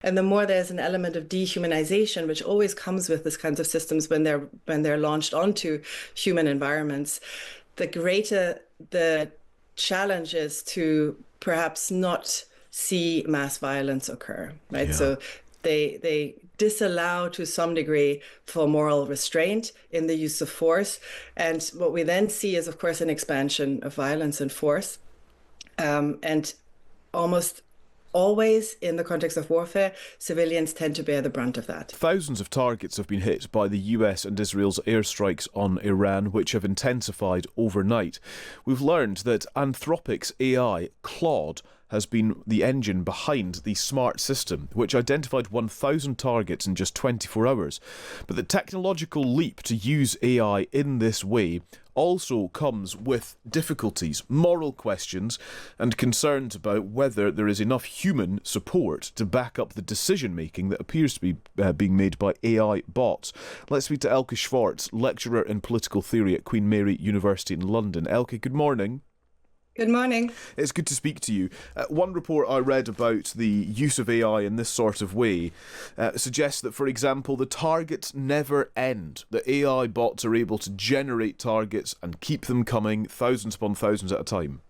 And the more there's an element of dehumanization, which always comes with this kinds of systems when they're launched onto human environments, the greater the challenge is to perhaps not see mass violence occur, right? Yeah. So they disallow to some degree for moral restraint in the use of force. And what we then see is, of course, an expansion of violence and force. And almost always in the context of warfare, civilians tend to bear the brunt of that. Thousands of targets have been hit by the US and Israel's airstrikes on Iran, which have intensified overnight. We've learned that Anthropic's AI, Claude, has been the engine behind the smart system, which identified 1,000 targets in just 24 hours. But the technological leap to use AI in this way also comes with difficulties, moral questions, and concerns about whether there is enough human support to back up the decision-making that appears to be being made by AI bots. Let's speak to Elke Schwarz, lecturer in political theory at Queen Mary University in London. Elke, good morning. Good morning. It's good to speak to you. One report I read about the use of AI in this sort of way suggests that, for example, the targets never end. The AI bots are able to generate targets and keep them coming thousands upon thousands at a time.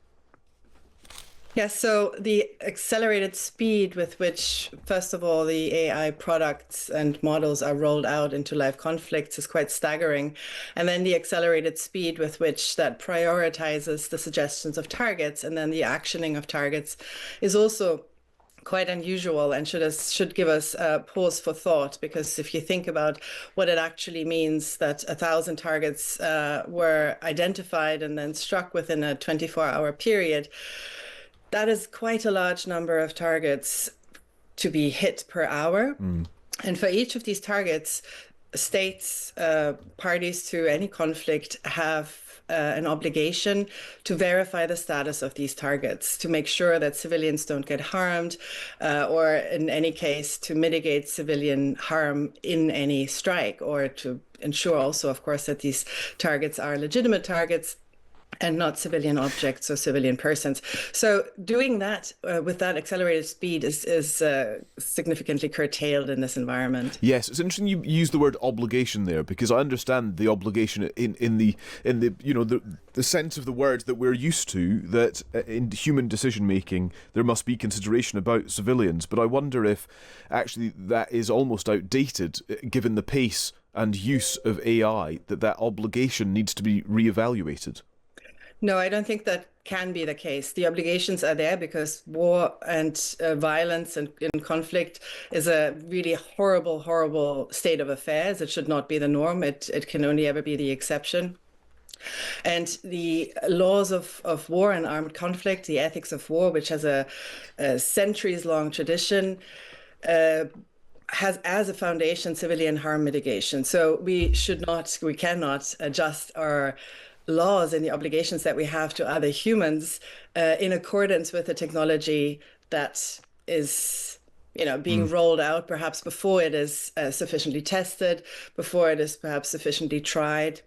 Yes, so the accelerated speed with which, first of all, the AI products and models are rolled out into live conflicts is quite staggering. And then the accelerated speed with which that prioritizes the suggestions of targets and then the actioning of targets is also quite unusual and should give us a pause for thought, because if you think about what it actually means that 1,000 targets were identified and then struck within a 24-hour period, that is quite a large number of targets to be hit per hour. And for each of these targets, states, parties to any conflict have an obligation to verify the status of these targets, to make sure that civilians don't get harmed, or in any case, to mitigate civilian harm in any strike, or to ensure also, of course, that these targets are legitimate targets and not civilian objects or civilian persons. So doing that with that accelerated speed is significantly curtailed in this environment. Yes, it's interesting you use the word obligation there, because I understand the obligation in the the sense of the word that we're used to, that in human decision making there must be consideration about civilians. But I wonder if actually that is almost outdated, given the pace and use of AI, that obligation needs to be reevaluated. No, I don't think that can be the case. The obligations are there because war and violence and conflict is a really horrible, horrible state of affairs. It should not be the norm. It can only ever be the exception. And the laws of war and armed conflict, the ethics of war, which has a centuries-long tradition, has as a foundation civilian harm mitigation. So we cannot adjust our laws and the obligations that we have to other humans in accordance with the technology that is being rolled out, perhaps before it is sufficiently tested, before it is perhaps sufficiently tried.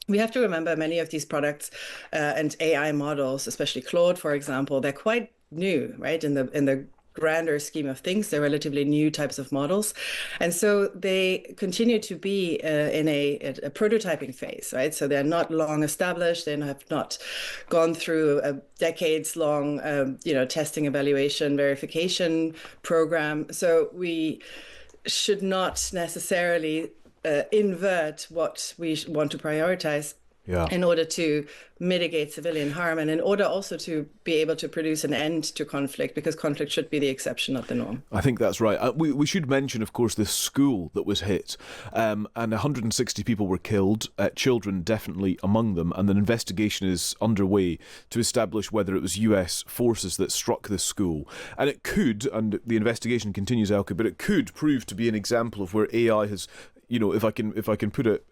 We have to remember many of these products and AI models, especially Claude, for example, they're quite new, right? In the grander scheme of things, they're relatively new types of models. And so they continue to be in a prototyping phase, right? So they're not long established. They have not gone through a decades-long, testing, evaluation, verification program. So we should not necessarily invert what we want to prioritize in order to mitigate civilian harm, and in order also to be able to produce an end to conflict, because conflict should be the exception, not the norm. I think that's right. We should mention, of course, this school that was hit, and 160 people were killed, children definitely among them, and an investigation is underway to establish whether it was US forces that struck this school. And it could, and the investigation continues, Elke, but it could prove to be an example of where AI has, if I can put it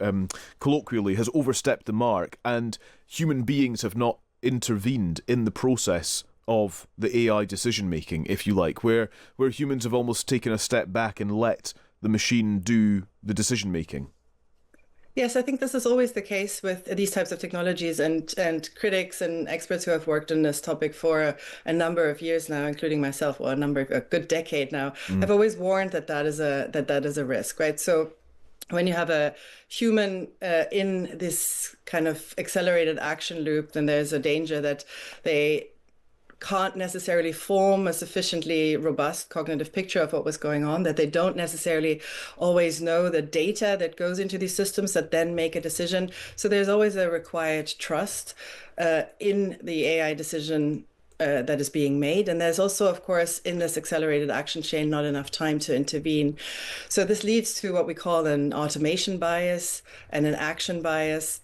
colloquially, has overstepped the mark, and human beings have not intervened in the process of the AI decision making, if you like, where humans have almost taken a step back and let the machine do the decision making. Yes, I think this is always the case with these types of technologies, and critics and experts who have worked on this topic for a number of years now, including myself, or a good decade now, have always warned that that is a risk, right? So when you have a human in this kind of accelerated action loop, then there's a danger that they can't necessarily form a sufficiently robust cognitive picture of what was going on, that they don't necessarily always know the data that goes into these systems that then make a decision. So there's always a required trust in the AI decision that is being made. And there's also, of course, in this accelerated action chain, not enough time to intervene. So this leads to what we call an automation bias and an action bias,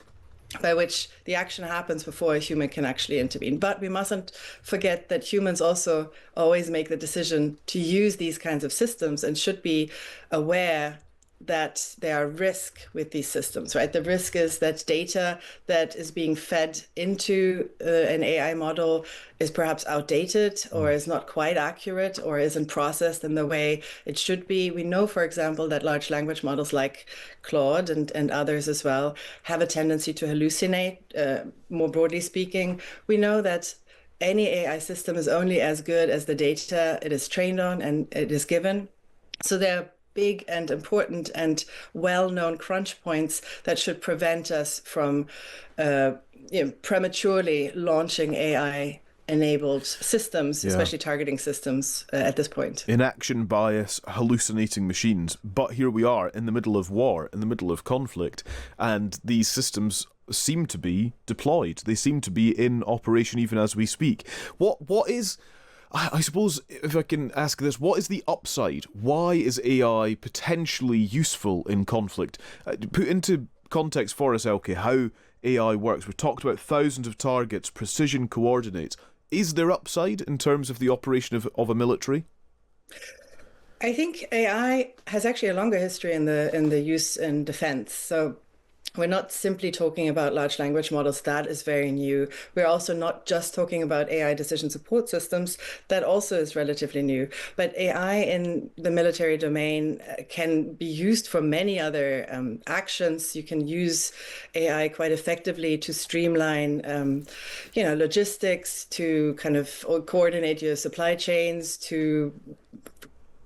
by which the action happens before a human can actually intervene. But we mustn't forget that humans also always make the decision to use these kinds of systems and should be aware that there are risks with these systems, right? The risk is that data that is being fed into an AI model is perhaps outdated or is not quite accurate or isn't processed in the way it should be. We know, for example, that large language models like Claude and others as well have a tendency to hallucinate, more broadly speaking. We know that any AI system is only as good as the data it is trained on and it is given. So there are big and important and well-known crunch points that should prevent us from prematurely launching AI-enabled systems, especially targeting systems at this point. Inaction bias, hallucinating machines. But here we are in the middle of war, in the middle of conflict, and these systems seem to be deployed. They seem to be in operation even as we speak. What is... I suppose, if I can ask this, what is the upside? Why is AI potentially useful in conflict? Put into context for us, Elke, how AI works. We've talked about thousands of targets, precision coordinates. Is there upside in terms of the operation of a military? I think AI has actually a longer history in the use in defense. So we're not simply talking about large language models. That is very new. We're also not just talking about AI decision support systems. That also is relatively new. But AI in the military domain can be used for many other actions. You can use AI quite effectively to streamline, logistics, to kind of coordinate your supply chains, to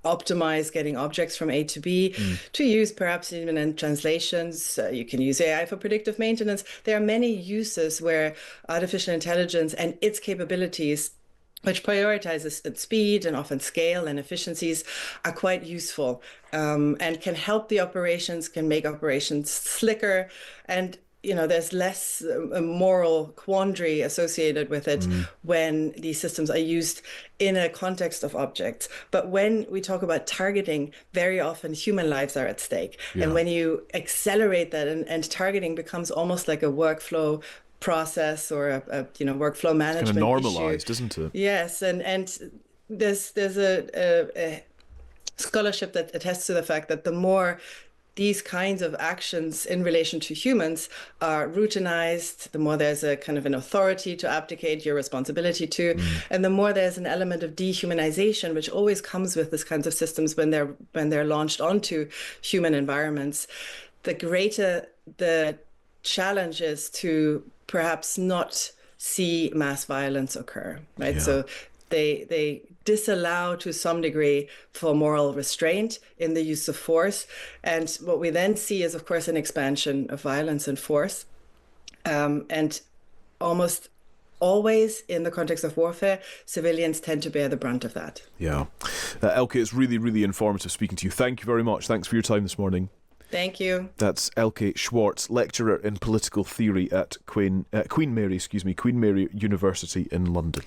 optimize getting objects from A to B, to use perhaps even in translations. You can use AI for predictive maintenance. There are many uses where artificial intelligence and its capabilities, which prioritizes its speed and often scale and efficiencies, are quite useful and can help the operations, can make operations slicker, and there's less moral quandary associated with it when these systems are used in a context of objects. But when we talk about targeting, very often human lives are at stake. Yeah. And when you accelerate that and targeting becomes almost like a workflow process or a workflow management kind of normalized, issue. Isn't it? Yes, and there's a scholarship that attests to the fact that the more these kinds of actions in relation to humans are routinized, the more there's a kind of an authority to abdicate your responsibility to, and the more there's an element of dehumanization, which always comes with these kinds of systems when they're launched onto human environments, the greater the challenge is to perhaps not see mass violence occur, right? Yeah. So they disallow to some degree for moral restraint in the use of force. And what we then see is, of course, an expansion of violence and force. And almost always in the context of warfare, civilians tend to bear the brunt of that. Yeah. Elke, it's really, really informative speaking to you. Thank you very much. Thanks for your time this morning. Thank you. That's Elke Schwarz, lecturer in political theory at Queen Mary University in London.